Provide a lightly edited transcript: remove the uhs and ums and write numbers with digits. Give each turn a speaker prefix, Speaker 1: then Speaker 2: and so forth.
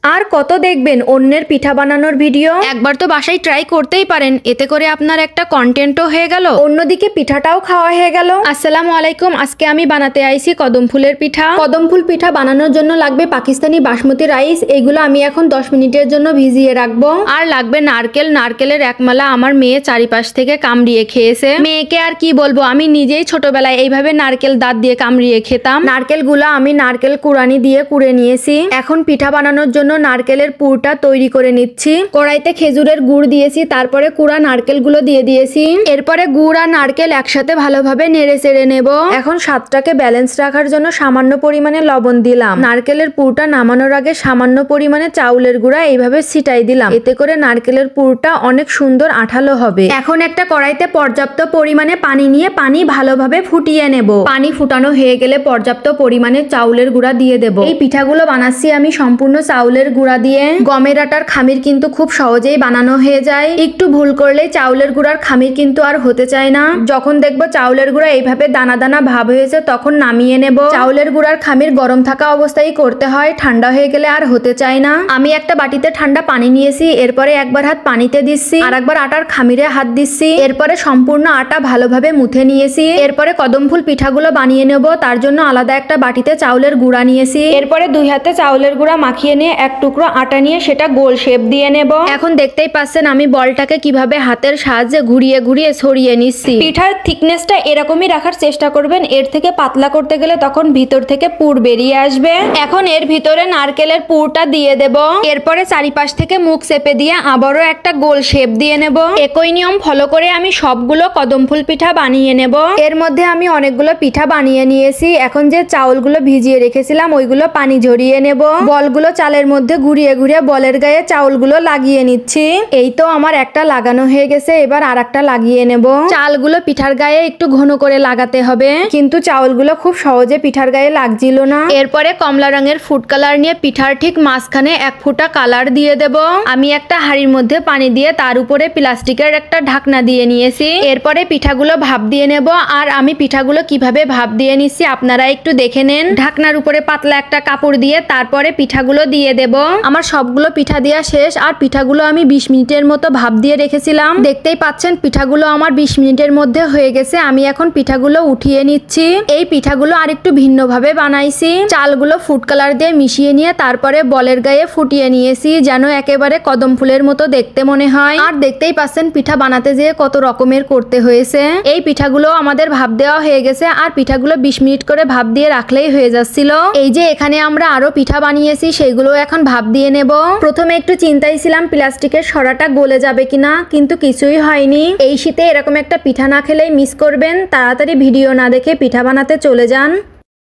Speaker 1: আর কত দেখবেন অন্যের পিঠা বানানোর ভিডিও। একবার তো বাসায় ট্রাই করতেই পারেন, এতে করে আপনার একটা কন্টেন্টও হয়ে গেল, অন্যদিকে পিঠাটাও খাওয়া হয়ে গেল। আসসালামু আলাইকুম। আজকে আমি বানাতে আইছি কদম ফুলের পিঠা। কদম ফুল পিঠা বানানোর জন্য লাগবে পাকিস্তানি বাসমতি রাইস। এগুলো আমি এখন 10 মিনিটের জন্য ভিজিয়ে রাখবো। আর লাগবে নারকেল। নারকেলের একমালা আমার মেয়ে চারিপাশ থেকে কামড়িয়ে খেয়েছে। মেয়েকে আর কি বলবো, আমি নিজেই ছোটবেলায় এইভাবে নারকেল দাঁত দিয়ে কামড়িয়ে খেতাম। নারকেলগুলো আমি নারকেল কুড়ানি দিয়ে কুড়ে নিয়েছি। এখন পিঠা বানানোর জন্য নারকেলের পুরটা তৈরি করে নিচ্ছি। কড়াইতে খেজুরের গুড় দিয়েছি, তারপরে কুড়া নারকেলগুলো দিয়ে দিয়েছি। এরপরে গুড় আর নারকেল একসাথে ভালোভাবে নেড়ে চেড়ে নেব। এখন স্বাদটাকে ব্যালেন্স রাখার জন্য সামান্য পরিমাণে লবণ দিলাম। নারকেলের পুরটা নামানোর আগে সামান্য পরিমাণে চাউলের গুঁড়া এইভাবে ছিটাই দিলাম, এতে করে নারকেলের পুরটা অনেক সুন্দর আঠালো হবে। এখন একটা কড়াইতে পর্যাপ্ত পরিমাণে পানি নিয়ে পানি ভালোভাবে ফুটিয়ে নেব। পানি ফুটানো হয়ে গেলে পর্যাপ্ত পরিমাণে চাউলের গুঁড়া দিয়ে দেব। এই পিঠাগুলো বানাচ্ছি আমি সম্পূর্ণ চাউলের গুঁড়া দিয়ে। গমের আটার খামির কিন্তু খুব সহজেই বানানো হয়ে যায়। একটু ভুল করলেই চাউলের গুঁড়ার খামির কিন্তু আর হতে চায় না। যখন দেখবো চাউলের গুঁড়া এইভাবে দানা দানা ভাব হয়েছে তখন নামিয়ে নেব। চাউলের গুঁড়ার খামির গরম থাকা অবস্থায় করতে হয়, ঠান্ডা হয়ে গেলে আর হতে চায় না। আমি একটা বাটিতে ঠান্ডা পানি নিয়েছি, এরপরে একবার হাত পানিতে দিচ্ছি, আর একবার আটার খামিরে হাত দিচ্ছি। এরপরে সম্পূর্ণ আটা ভালোভাবে মুথে নিয়েছি। এরপরে কদম ফুল পিঠাগুলো বানিয়ে নেব। তার জন্য আলাদা একটা বাটিতে চাউলের গুঁড়া নিয়েছি। এরপরে 2 হাতে চাউলের গুঁড়া মাখিয়ে নিয়ে এক টুকরো আটা নিয়ে সেটা গোল শেপ দিয়ে নেব। এখন দেখতেই পাচ্ছেন আমি বলটাকে কিভাবে হাতের সাহায্যে ঘুরিয়ে ঘুরিয়ে ছড়িয়ে নিচ্ছি। পিঠার থিকনেসটা এরকমই রাখার চেষ্টা করবেন, এর থেকে পাতলা করতে গেলে তখন ভিতর থেকে পুর বেরিয়ে আসবে। এখন এর ভিতরে নারকেলের পুরটা দিয়ে দেব। এরপরে চারিপাশ থেকে মুখ চেপে দিয়ে আবারও একটা গোল শেপ দিয়ে নেব। একই নিয়ম ফলো করে আমি সবগুলো কদম ফুল পিঠা বানিয়ে নেব। এর মধ্যে আমি অনেকগুলো পিঠা বানিয়ে নিয়েছি। এখন যে চাউলগুলো ভিজিয়ে রেখেছিলাম ওইগুলো পানি ঝরিয়ে নেব। বলগুলো চালের মধ্যে ঘুরিয়ে ঘুরিয়ে বলের গায়ে চাউলগুলো লাগিয়ে নিচ্ছি। এই তো আমার একটা লাগানো হয়ে গেছে, এবার আর একটা লাগিয়ে নেব। চালগুলো পিঠার গায়ে একটু ঘন করে লাগাতে হবে, কিন্তু চাউলগুলো খুব সহজে পিঠার গায়ে লাগছিল না। এরপরে কমলা রঙের ফুড কালার নিয়ে পিঠার ঠিক মাঝখানে 1 ফোঁটা কালার দিয়ে দেব। আমি একটা হাঁড়ির মধ্যে পানি দিয়ে তার উপরে প্লাস্টিকের একটা ঢাকনা দিয়ে নিয়েছি। এরপরে পিঠাগুলো ভাপ দিয়ে নেব। আর আমি পিঠাগুলো কিভাবে ভাপ দিয়ে নিচ্ছি আপনারা একটু দেখে নেন। ঢাকনার উপরে পাতলা একটা কাপড় দিয়ে তারপরে পিঠাগুলো দিয়ে দেব। আমার সবগুলো পিঠা দেওয়া শেষ। আর পিঠাগুলো আমি 20 মিনিটের মতো ভাপ দিয়ে রেখেছিলাম। দেখতেই পাচ্ছেন পিঠাগুলো আমার 20 মিনিটের মধ্যে হয়ে গেছে। আমি এখন পিঠাগুলো উঠিয়ে নিচ্ছি। এই পিঠাগুলো আর একটু ভিন্নভাবে বানাইছি। চালগুলো ফুড কালার দিয়ে মিশিয়ে নিয়ে তারপরে বলের গায়ে ফুটিয়ে নিয়েছি, যেন একেবারে কদম ফুলের মতো দেখতে মনে হয়। আর দেখতেই পাচ্ছেন পিঠা বানাতে যেয়ে কত রকমের করতে হয়েছে। এই পিঠাগুলো আমাদের ভাপ দেওয়া হয়ে গেছে। আর পিঠাগুলো 20 মিনিট করে ভাপ দিয়ে রাখলেই হয়ে যাচ্ছিল। এই যে এখানে আমরা আরো পিঠা বানিয়েছি, সেগুলো এখন ভাপ দিয়ে নেব। প্রথমে একটু চিন্তায় ছিলাম প্লাস্টিকের সরাটা গলে যাবে কিনা, কিন্তু কিছুই হয়নি। এই শীতে এরকম একটা পিঠা না খেলেই মিস করবেন। তাড়াতাড়ি ভিডিও না দেখে পিঠা বানাতে চলে যান।